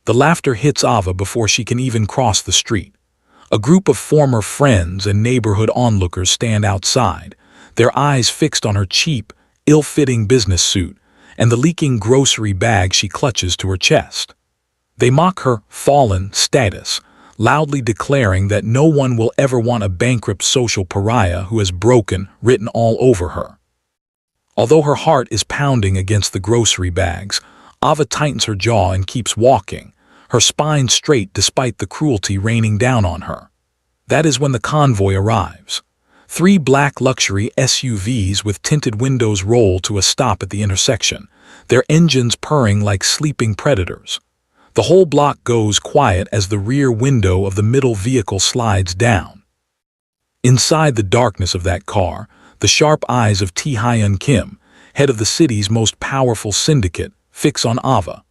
The laughter hits Ava before she can even cross the street. A group of former friends and neighborhood onlookers stand outside, their eyes fixed on her cheap, ill-fitting business suit and the leaking grocery bag she clutches to her chest. They mock her fallen status, loudly declaring that no one will ever want a bankrupt social pariah who has broken written all over her. Although her heart is pounding against the grocery bags, Ava tightens her jaw and keeps walking, her spine straight despite the cruelty raining down on her. That is when the convoy arrives. 3 black luxury SUVs with tinted windows roll to a stop at the intersection, their engines purring like sleeping predators. The whole block goes quiet as the rear window of the middle vehicle slides down. Inside the darkness of that car, the sharp eyes of Tae-hyun Kim, head of the city's most powerful syndicate, fix on Ava.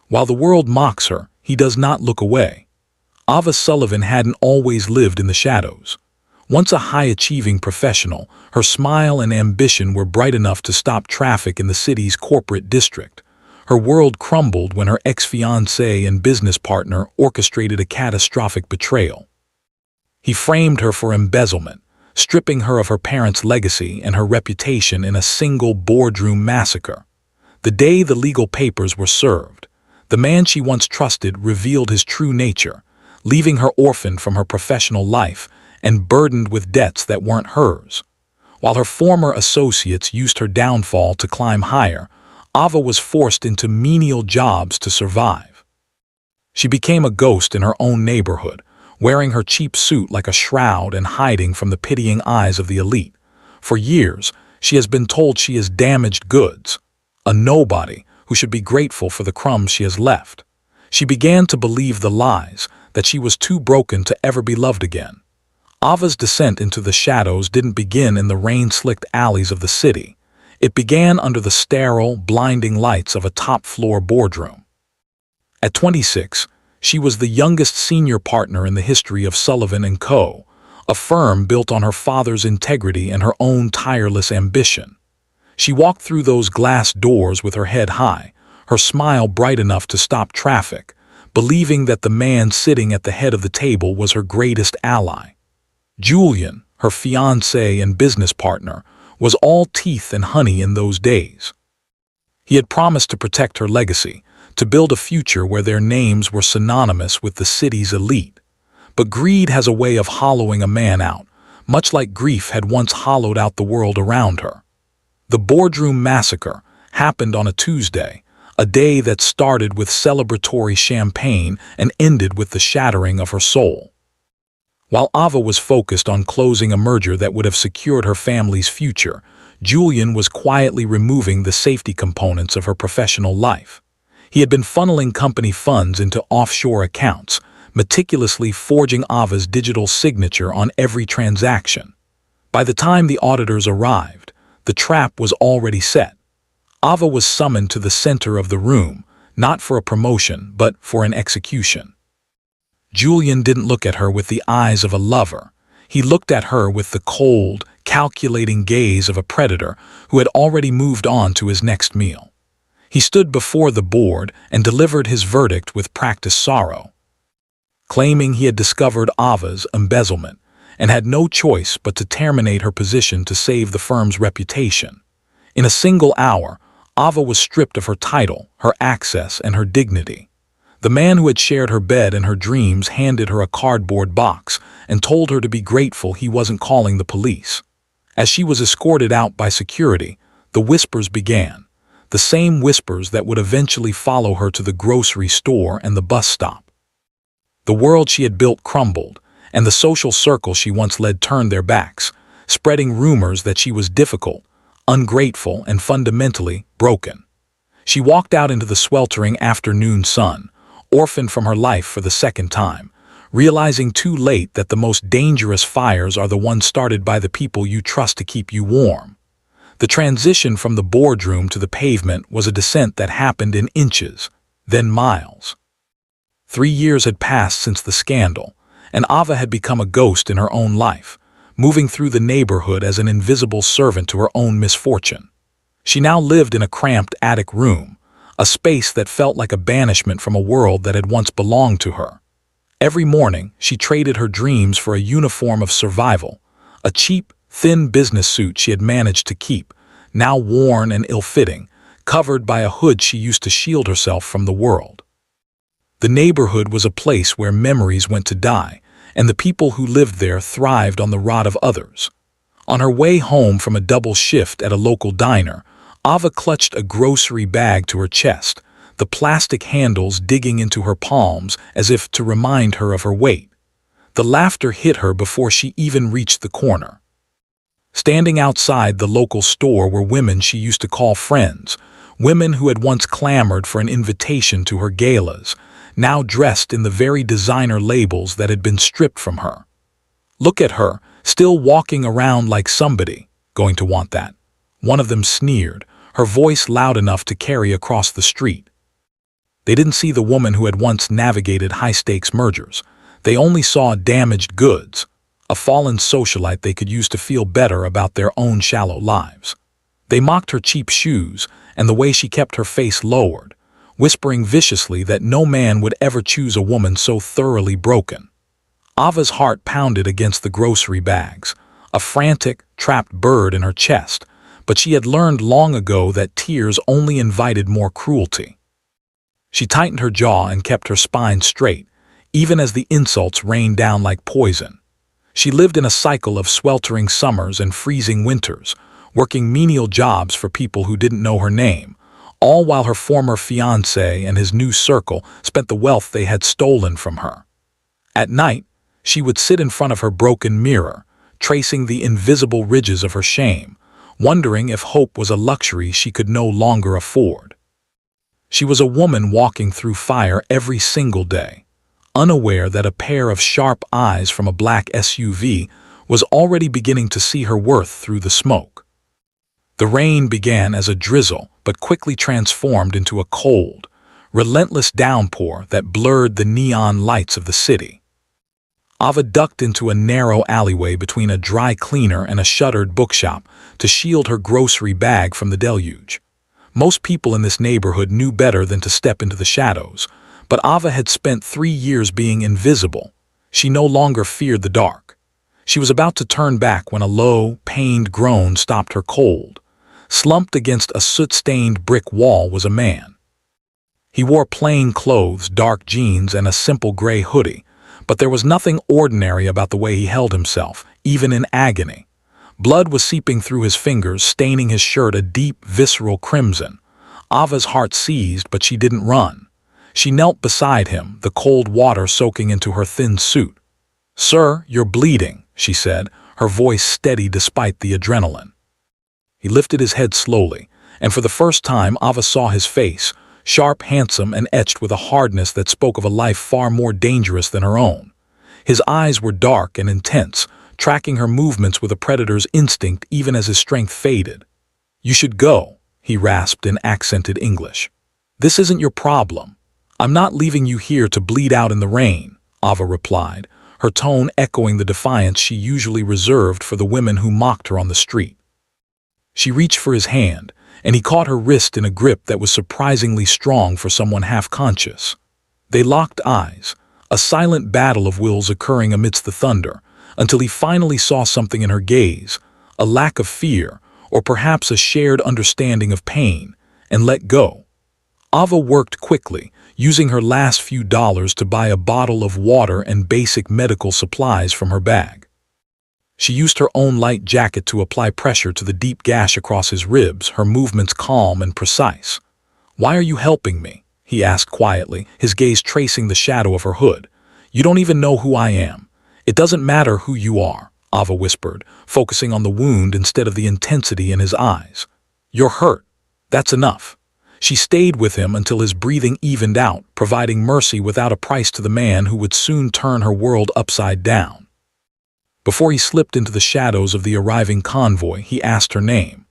While the world mocks her, he does not look away. Ava Sullivan hadn't always lived in the shadows. Once a high-achieving professional, her smile and ambition were bright enough to stop traffic in the city's corporate district. Her world crumbled when her ex-fiancé and business partner orchestrated a catastrophic betrayal. He framed her for embezzlement, stripping her of her parents' legacy and her reputation in a single boardroom massacre. The day the legal papers were served, the man she once trusted revealed his true nature, leaving her orphaned from her professional life and burdened with debts that weren't hers. While her former associates used her downfall to climb higher, Ava was forced into menial jobs to survive. She became a ghost in her own neighborhood, wearing her cheap suit like a shroud and hiding from the pitying eyes of the elite. For years, she has been told she is damaged goods, a nobody who should be grateful for the crumbs she has left. She began to believe the lies, that she was too broken to ever be loved again. Ava's descent into the shadows didn't begin in the rain-slicked alleys of the city. It began under the sterile, blinding lights of a top-floor boardroom. At 26, she was the youngest senior partner in the history of Sullivan & Co., a firm built on her father's integrity and her own tireless ambition. She walked through those glass doors with her head high, her smile bright enough to stop traffic, believing that the man sitting at the head of the table was her greatest ally. Julian, her fiancé and business partner, was all teeth and honey in those days. He had promised to protect her legacy, to build a future where their names were synonymous with the city's elite. But greed has a way of hollowing a man out, much like grief had once hollowed out the world around her. The boardroom massacre happened on a Tuesday, a day that started with celebratory champagne and ended with the shattering of her soul. While Ava was focused on closing a merger that would have secured her family's future, Julian was quietly removing the safety components of her professional life. He had been funneling company funds into offshore accounts, meticulously forging Ava's digital signature on every transaction. By the time the auditors arrived, the trap was already set. Ava was summoned to the center of the room, not for a promotion, but for an execution. Julian didn't look at her with the eyes of a lover. He looked at her with the cold, calculating gaze of a predator who had already moved on to his next meal. He stood before the board and delivered his verdict with practiced sorrow, claiming he had discovered Ava's embezzlement and had no choice but to terminate her position to save the firm's reputation. In a single hour, Ava was stripped of her title, her access, and her dignity. The man who had shared her bed and her dreams handed her a cardboard box and told her to be grateful he wasn't calling the police. As she was escorted out by security, the whispers began, the same whispers that would eventually follow her to the grocery store and the bus stop. The world she had built crumbled, and the social circle she once led turned their backs, spreading rumors that she was difficult, ungrateful, and fundamentally broken. She walked out into the sweltering afternoon sun, orphaned from her life for the second time, realizing too late that the most dangerous fires are the ones started by the people you trust to keep you warm. The transition from the boardroom to the pavement was a descent that happened in inches, then miles. 3 years had passed since the scandal, and Ava had become a ghost in her own life, moving through the neighborhood as an invisible servant to her own misfortune. She now lived in a cramped attic room, a space that felt like a banishment from a world that had once belonged to her. Every morning, she traded her dreams for a uniform of survival, a cheap, thin business suit she had managed to keep, now worn and ill-fitting, covered by a hood she used to shield herself from the world. The neighborhood was a place where memories went to die, and the people who lived there thrived on the rot of others. On her way home from a double shift at a local diner, Ava clutched a grocery bag to her chest, the plastic handles digging into her palms as if to remind her of her weight. The laughter hit her before she even reached the corner. Standing outside the local store were women she used to call friends, women who had once clamored for an invitation to her galas, now dressed in the very designer labels that had been stripped from her. "Look at her, still walking around like somebody going to want that," one of them sneered, her voice loud enough to carry across the street. They didn't see the woman who had once navigated high-stakes mergers. They only saw damaged goods, a fallen socialite they could use to feel better about their own shallow lives. They mocked her cheap shoes and the way she kept her face lowered, whispering viciously that no man would ever choose a woman so thoroughly broken. Ava's heart pounded against the grocery bags, a frantic, trapped bird in her chest, but she had learned long ago that tears only invited more cruelty. She tightened her jaw and kept her spine straight, even as the insults rained down like poison. She lived in a cycle of sweltering summers and freezing winters, working menial jobs for people who didn't know her name, all while her former fiancé and his new circle spent the wealth they had stolen from her. At night, she would sit in front of her broken mirror, tracing the invisible ridges of her shame, wondering if hope was a luxury she could no longer afford. She was a woman walking through fire every single day, unaware that a pair of sharp eyes from a black SUV was already beginning to see her worth through the smoke. The rain began as a drizzle, but quickly transformed into a cold, relentless downpour that blurred the neon lights of the city. Ava ducked into a narrow alleyway between a dry cleaner and a shuttered bookshop to shield her grocery bag from the deluge. Most people in this neighborhood knew better than to step into the shadows, but Ava had spent 3 years being invisible. She no longer feared the dark. She was about to turn back when a low, pained groan stopped her cold. Slumped against a soot-stained brick wall was a man. He wore plain clothes, dark jeans, and a simple gray hoodie, but there was nothing ordinary about the way he held himself, even in agony. Blood was seeping through his fingers, staining his shirt a deep, visceral crimson. Ava's heart seized, but she didn't run. She knelt beside him, the cold water soaking into her thin suit. "Sir, you're bleeding," she said, her voice steady despite the adrenaline. He lifted his head slowly, and for the first time Ava saw his face, sharp, handsome, and etched with a hardness that spoke of a life far more dangerous than her own. His eyes were dark and intense, tracking her movements with a predator's instinct even as his strength faded. "You should go," he rasped in accented English. "This isn't your problem." "I'm not leaving you here to bleed out in the rain," Ava replied, her tone echoing the defiance she usually reserved for the women who mocked her on the street. She reached for his hand, and he caught her wrist in a grip that was surprisingly strong for someone half-conscious. They locked eyes, a silent battle of wills occurring amidst the thunder, until he finally saw something in her gaze, a lack of fear, or perhaps a shared understanding of pain, and let go. Ava worked quickly, using her last few dollars to buy a bottle of water and basic medical supplies from her bag. She used her own light jacket to apply pressure to the deep gash across his ribs, her movements calm and precise. "Why are you helping me?" he asked quietly, his gaze tracing the shadow of her hood. "You don't even know who I am." "It doesn't matter who you are," Ava whispered, focusing on the wound instead of the intensity in his eyes. "You're hurt. That's enough." She stayed with him until his breathing evened out, providing mercy without a price to the man who would soon turn her world upside down. Before he slipped into the shadows of the arriving convoy, he asked her name.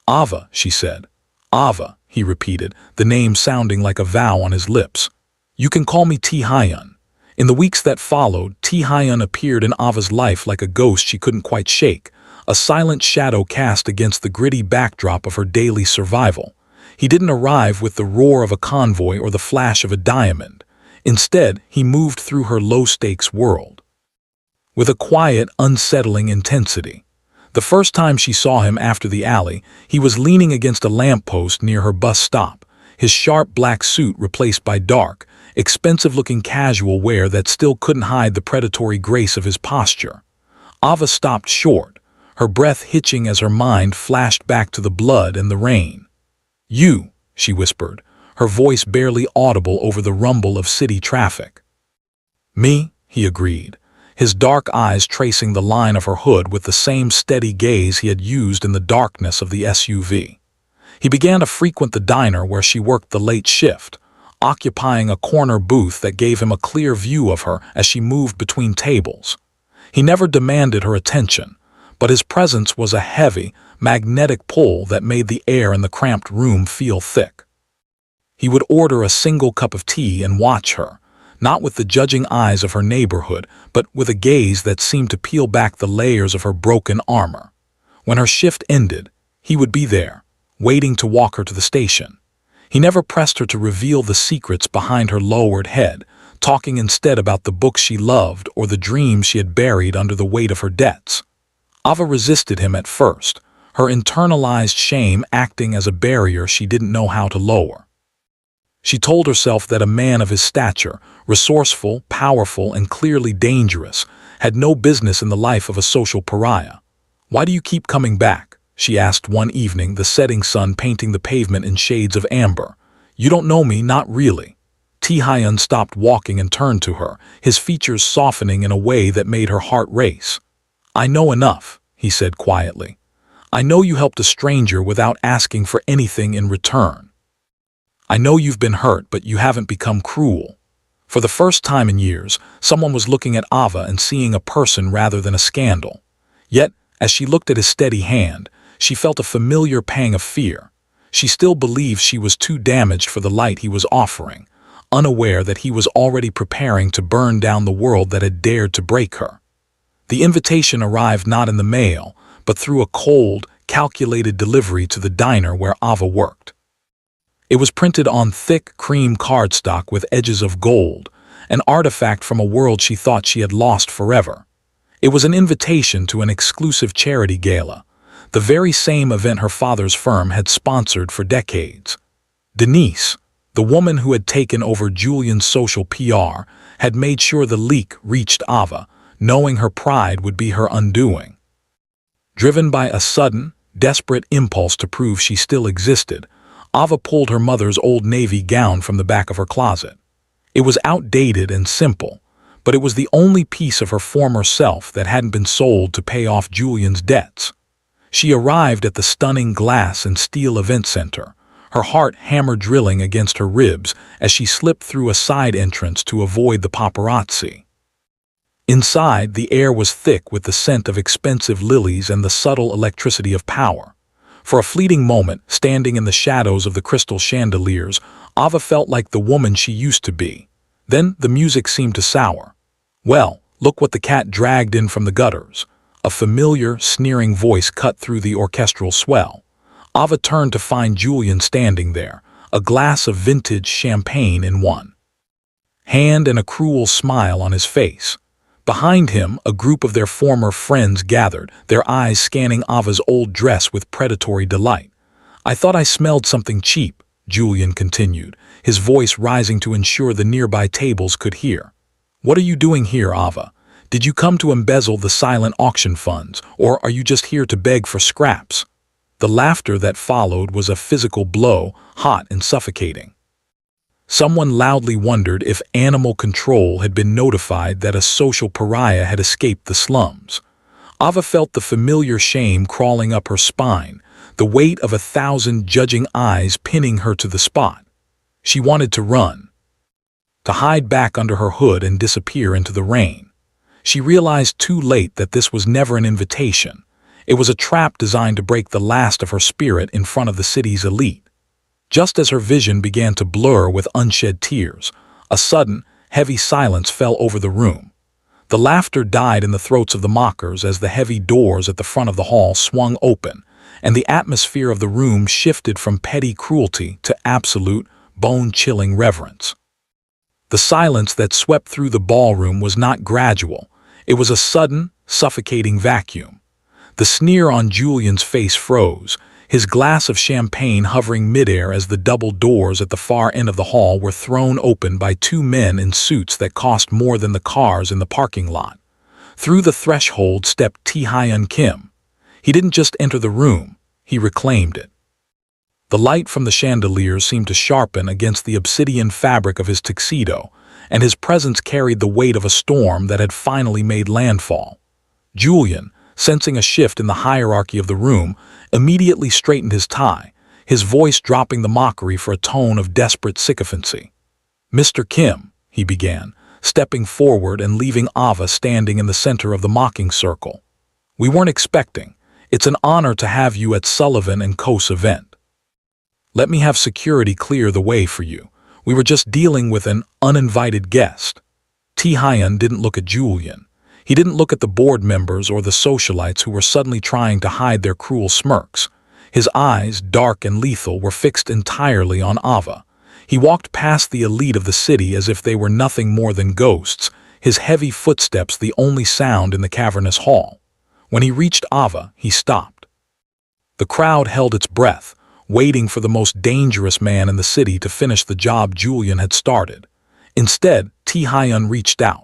"Ava," she said. "Ava," he repeated, the name sounding like a vow on his lips. "You can call me T-Hyun." In the weeks that followed, T-Hyun appeared in Ava's life like a ghost she couldn't quite shake, a silent shadow cast against the gritty backdrop of her daily survival. He didn't arrive with the roar of a convoy or the flash of a diamond. Instead, he moved through her low-stakes world with a quiet, unsettling intensity. The first time she saw him after the alley, he was leaning against a lamppost near her bus stop, his sharp black suit replaced by dark, expensive-looking casual wear that still couldn't hide the predatory grace of his posture. Ava stopped short, her breath hitching as her mind flashed back to the blood and the rain. "You," she whispered, her voice barely audible over the rumble of city traffic. "Me," he agreed, his dark eyes tracing the line of her hood with the same steady gaze he had used in the darkness of the SUV. He began to frequent the diner where she worked the late shift, occupying a corner booth that gave him a clear view of her as she moved between tables. He never demanded her attention, but his presence was a heavy, magnetic pull that made the air in the cramped room feel thick. He would order a single cup of tea and watch her, not with the judging eyes of her neighborhood, but with a gaze that seemed to peel back the layers of her broken armor. When her shift ended, he would be there, waiting to walk her to the station. He never pressed her to reveal the secrets behind her lowered head, talking instead about the books she loved or the dreams she had buried under the weight of her debts. Ava resisted him at first, her internalized shame acting as a barrier she didn't know how to lower. She told herself that a man of his stature, resourceful, powerful, and clearly dangerous, had no business in the life of a social pariah. "Why do you keep coming back?" she asked one evening, the setting sun painting the pavement in shades of amber. "You don't know me, not really." Tae-hyun stopped walking and turned to her, his features softening in a way that made her heart race. "I know enough," he said quietly. "I know you helped a stranger without asking for anything in return. I know you've been hurt, but you haven't become cruel." For the first time in years, someone was looking at Ava and seeing a person rather than a scandal. Yet, as she looked at his steady hand, she felt a familiar pang of fear. She still believed she was too damaged for the light he was offering, unaware that he was already preparing to burn down the world that had dared to break her. The invitation arrived not in the mail, but through a cold, calculated delivery to the diner where Ava worked. It was printed on thick cream cardstock with edges of gold, an artifact from a world she thought she had lost forever. It was an invitation to an exclusive charity gala, the very same event her father's firm had sponsored for decades. Denise, the woman who had taken over Julian's social PR, had made sure the leak reached Ava, knowing her pride would be her undoing. Driven by a sudden, desperate impulse to prove she still existed, Ava pulled her mother's old navy gown from the back of her closet. It was outdated and simple, but it was the only piece of her former self that hadn't been sold to pay off Julian's debts. She arrived at the stunning glass and steel event center, her heart hammer-drilling against her ribs as she slipped through a side entrance to avoid the paparazzi. Inside, the air was thick with the scent of expensive lilies and the subtle electricity of power. For a fleeting moment, standing in the shadows of the crystal chandeliers, Ava felt like the woman she used to be. Then the music seemed to sour. "Well, look what the cat dragged in from the gutters." A familiar, sneering voice cut through the orchestral swell. Ava turned to find Julian standing there, a glass of vintage champagne in one hand and a cruel smile on his face. Behind him, a group of their former friends gathered, their eyes scanning Ava's old dress with predatory delight. "I thought I smelled something cheap," Julian continued, his voice rising to ensure the nearby tables could hear. "What are you doing here, Ava? Did you come to embezzle the silent auction funds, or are you just here to beg for scraps?" The laughter that followed was a physical blow, hot and suffocating. Someone loudly wondered if animal control had been notified that a social pariah had escaped the slums. Ava felt the familiar shame crawling up her spine, the weight of 1,000 judging eyes pinning her to the spot. She wanted to run, to hide back under her hood and disappear into the rain. She realized too late that this was never an invitation. It was a trap designed to break the last of her spirit in front of the city's elite. Just as her vision began to blur with unshed tears, a sudden, heavy silence fell over the room. The laughter died in the throats of the mockers as the heavy doors at the front of the hall swung open, and the atmosphere of the room shifted from petty cruelty to absolute, bone-chilling reverence. The silence that swept through the ballroom was not gradual. It was a sudden, suffocating vacuum. The sneer on Julian's face froze, his glass of champagne hovering midair as the double doors at the far end of the hall were thrown open by two men in suits that cost more than the cars in the parking lot. Through the threshold stepped Tae-hyun Kim. He didn't just enter the room, he reclaimed it. The light from the chandeliers seemed to sharpen against the obsidian fabric of his tuxedo, and his presence carried the weight of a storm that had finally made landfall. Julian, sensing a shift in the hierarchy of the room, immediately straightened his tie, his voice dropping the mockery for a tone of desperate sycophancy. "Mr. Kim," he began, stepping forward and leaving Ava standing in the center of the mocking circle. "We weren't expecting. It's an honor to have you at Sullivan & Co.'s event. Let me have security clear the way for you. We were just dealing with an uninvited guest." Tae-hyun didn't look at Julian. He didn't look at the board members or the socialites who were suddenly trying to hide their cruel smirks. His eyes, dark and lethal, were fixed entirely on Ava. He walked past the elite of the city as if they were nothing more than ghosts, his heavy footsteps the only sound in the cavernous hall. When he reached Ava, he stopped. The crowd held its breath, waiting for the most dangerous man in the city to finish the job Julian had started. Instead, Tae-hyun reached out.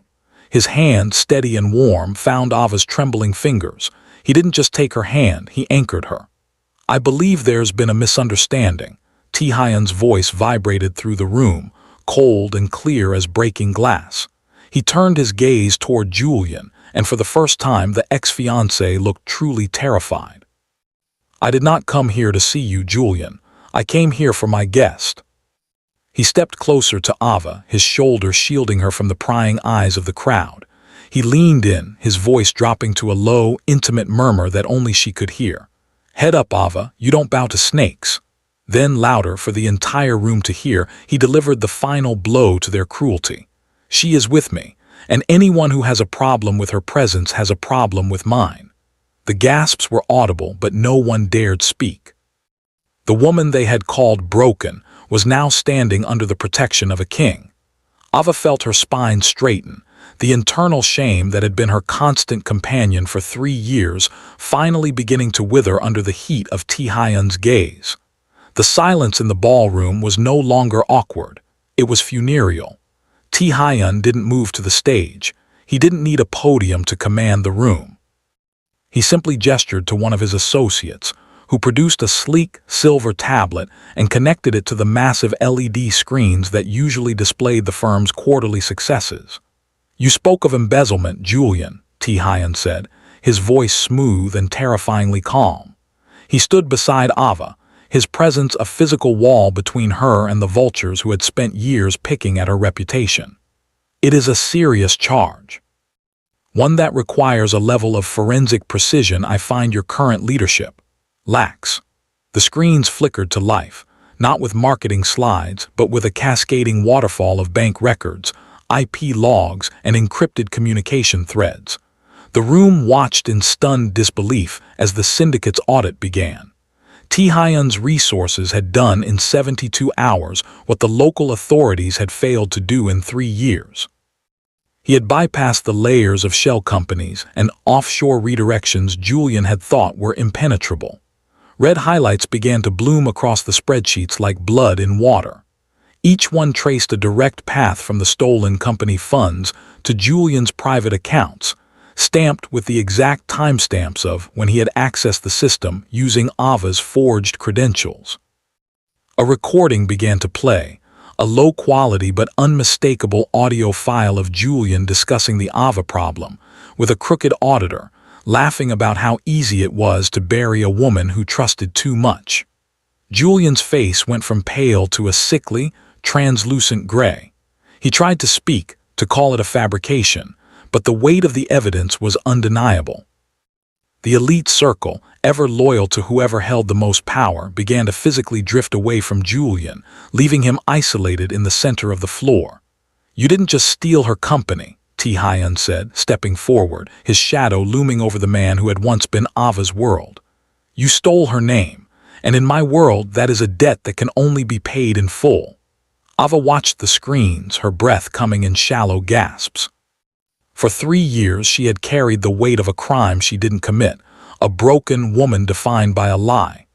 His hand, steady and warm, found Ava's trembling fingers. He didn't just take her hand, he anchored her. "I believe there's been a misunderstanding." Tae-hyun's voice vibrated through the room, cold and clear as breaking glass. He turned his gaze toward Julian, and for the first time the ex-fiancé looked truly terrified. "I did not come here to see you, Julian. I came here for my guest." He stepped closer to Ava, his shoulder shielding her from the prying eyes of the crowd. He leaned in, his voice dropping to a low, intimate murmur that only she could hear. "Head up, Ava, you don't bow to snakes." Then, louder for the entire room to hear, he delivered the final blow to their cruelty. "She is with me, and anyone who has a problem with her presence has a problem with mine." The gasps were audible, but no one dared speak. The woman they had called broken was now standing under the protection of a king. Ava felt her spine straighten, the internal shame that had been her constant companion for 3 years finally beginning to wither under the heat of Tae-hyun's gaze. The silence in the ballroom was no longer awkward, it was funereal. Tae-hyun didn't move to the stage. He didn't need a podium to command the room. He simply gestured to one of his associates, who produced a sleek, silver tablet and connected it to the massive LED screens that usually displayed the firm's quarterly successes. "You spoke of embezzlement, Julian," Tae-hyun said, his voice smooth and terrifyingly calm. He stood beside Ava, his presence a physical wall between her and the vultures who had spent years picking at her reputation. "It is a serious charge. One that requires a level of forensic precision I find your current leadership lacks." The screens flickered to life, not with marketing slides, but with a cascading waterfall of bank records, IP logs, and encrypted communication threads. The room watched in stunned disbelief as the syndicate's audit began. Tae-hyun's resources had done in 72 hours what the local authorities had failed to do in 3 years. He had bypassed the layers of shell companies and offshore redirections Julian had thought were impenetrable. Red highlights began to bloom across the spreadsheets like blood in water. Each one traced a direct path from the stolen company funds to Julian's private accounts, stamped with the exact timestamps of when he had accessed the system using Ava's forged credentials. A recording began to play, a low-quality but unmistakable audio file of Julian discussing the Ava problem, with a crooked auditor, laughing about how easy it was to bury a woman who trusted too much. Julian's face went from pale to a sickly, translucent gray. He tried to speak, to call it a fabrication, but the weight of the evidence was undeniable. The elite circle, ever loyal to whoever held the most power, began to physically drift away from Julian, leaving him isolated in the center of the floor. "You didn't just steal her company," Tae-hyun said, stepping forward, his shadow looming over the man who had once been Ava's world. You stole her name, and in my world that is a debt that can only be paid in full." Ava watched the screens, her breath coming in shallow gasps. For 3 years she had carried the weight of a crime she didn't commit, a broken woman defined by a lie.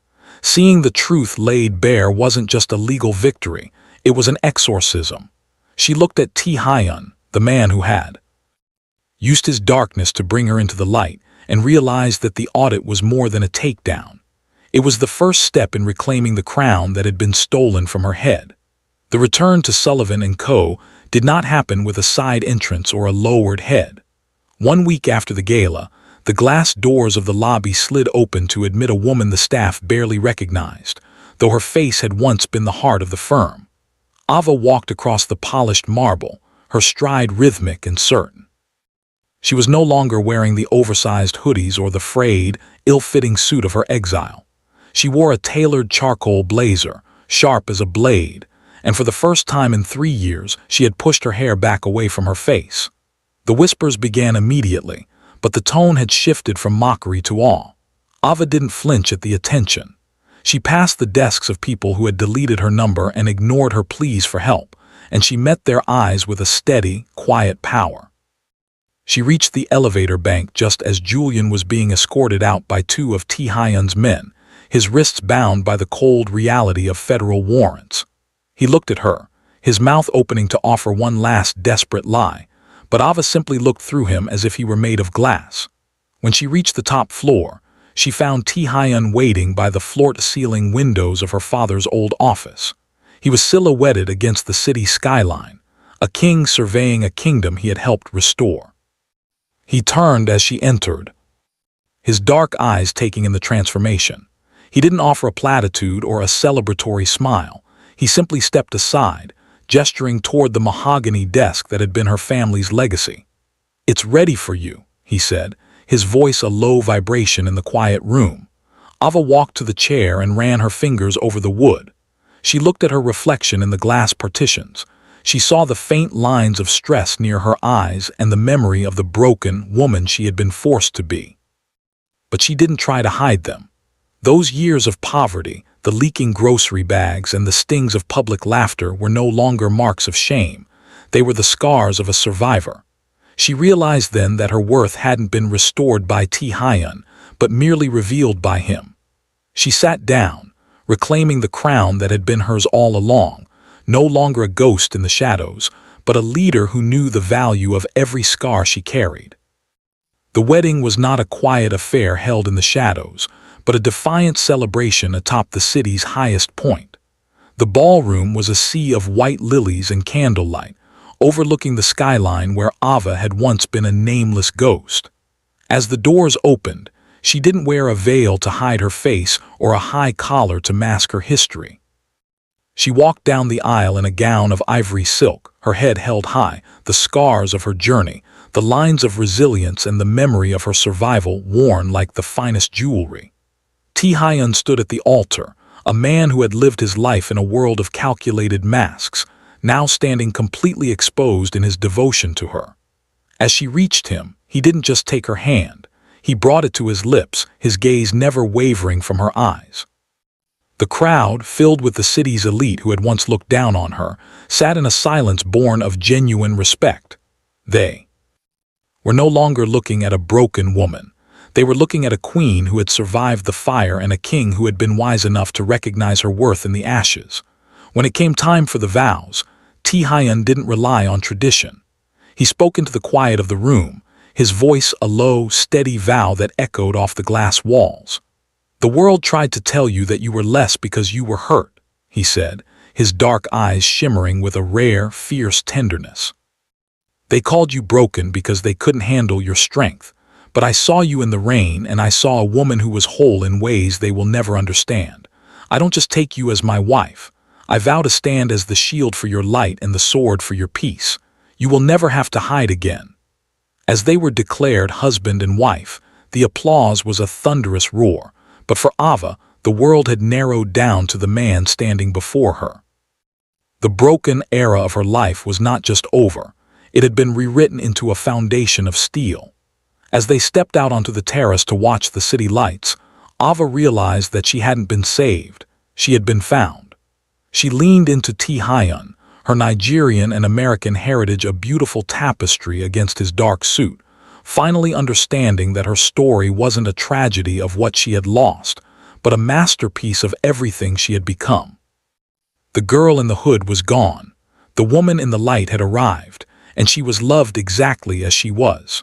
Seeing the truth laid bare wasn't just a legal victory, it was an exorcism. She looked at Hyun, the man who had used his darkness to bring her into the light, and realized that the audit was more than a takedown. It was the first step in reclaiming the crown that had been stolen from her head. The return to Sullivan and Co. did not happen with a side entrance or a lowered head. 1 week after the gala, the glass doors of the lobby slid open to admit a woman the staff barely recognized, though her face had once been the heart of the firm. Ava walked across the polished marble, her stride rhythmic and certain. She was no longer wearing the oversized hoodies or the frayed, ill-fitting suit of her exile. She wore a tailored charcoal blazer, sharp as a blade, and for the first time in 3 years she had pushed her hair back away from her face. The whispers began immediately, but the tone had shifted from mockery to awe. Ava didn't flinch at the attention. She passed the desks of people who had deleted her number and ignored her pleas for help, and she met their eyes with a steady, quiet power. She reached the elevator bank just as Julian was being escorted out by 2 of Hyun's men, his wrists bound by the cold reality of federal warrants. He looked at her, his mouth opening to offer one last desperate lie, but Ava simply looked through him as if he were made of glass. When she reached the top floor, she found Hyun waiting by the floor-to-ceiling windows of her father's old office. He was silhouetted against the city skyline, a king surveying a kingdom he had helped restore. He turned as she entered, his dark eyes taking in the transformation. He didn't offer a platitude or a celebratory smile. He simply stepped aside, gesturing toward the mahogany desk that had been her family's legacy. "It's ready for you," he said, his voice a low vibration in the quiet room. Ava walked to the chair and ran her fingers over the wood. She looked at her reflection in the glass partitions. She saw the faint lines of stress near her eyes and the memory of the broken woman she had been forced to be. But she didn't try to hide them. Those years of poverty, the leaking grocery bags and the stings of public laughter were no longer marks of shame. They were the scars of a survivor. She realized then that her worth hadn't been restored by Hyun, but merely revealed by him. She sat down, reclaiming the crown that had been hers all along, no longer a ghost in the shadows, but a leader who knew the value of every scar she carried. The wedding was not a quiet affair held in the shadows, but a defiant celebration atop the city's highest point. The ballroom was a sea of white lilies and candlelight, overlooking the skyline where Ava had once been a nameless ghost. As the doors opened, she didn't wear a veil to hide her face or a high collar to mask her history. She walked down the aisle in a gown of ivory silk, her head held high, the scars of her journey, the lines of resilience and the memory of her survival worn like the finest jewelry. Hyun stood at the altar, a man who had lived his life in a world of calculated masks, now standing completely exposed in his devotion to her. As she reached him, he didn't just take her hand. He brought it to his lips, his gaze never wavering from her eyes. The crowd, filled with the city's elite who had once looked down on her, sat in a silence born of genuine respect. They were no longer looking at a broken woman. They were looking at a queen who had survived the fire and a king who had been wise enough to recognize her worth in the ashes. When it came time for the vows, Hyun didn't rely on tradition. He spoke into the quiet of the room, his voice a low, steady vow that echoed off the glass walls. "The world tried to tell you that you were less because you were hurt," he said, his dark eyes shimmering with a rare, fierce tenderness. "They called you broken because they couldn't handle your strength. But I saw you in the rain, and I saw a woman who was whole in ways they will never understand. I don't just take you as my wife. I vow to stand as the shield for your light and the sword for your peace. You will never have to hide again." As they were declared husband and wife, the applause was a thunderous roar, but for Ava, the world had narrowed down to the man standing before her. The broken era of her life was not just over, it had been rewritten into a foundation of steel. As they stepped out onto the terrace to watch the city lights, Ava realized that she hadn't been saved, she had been found. She leaned into Hyun, her Nigerian and American heritage a beautiful tapestry against his dark suit, finally understanding that her story wasn't a tragedy of what she had lost, but a masterpiece of everything she had become. The girl in the hood was gone. The woman in the light had arrived, and she was loved exactly as she was.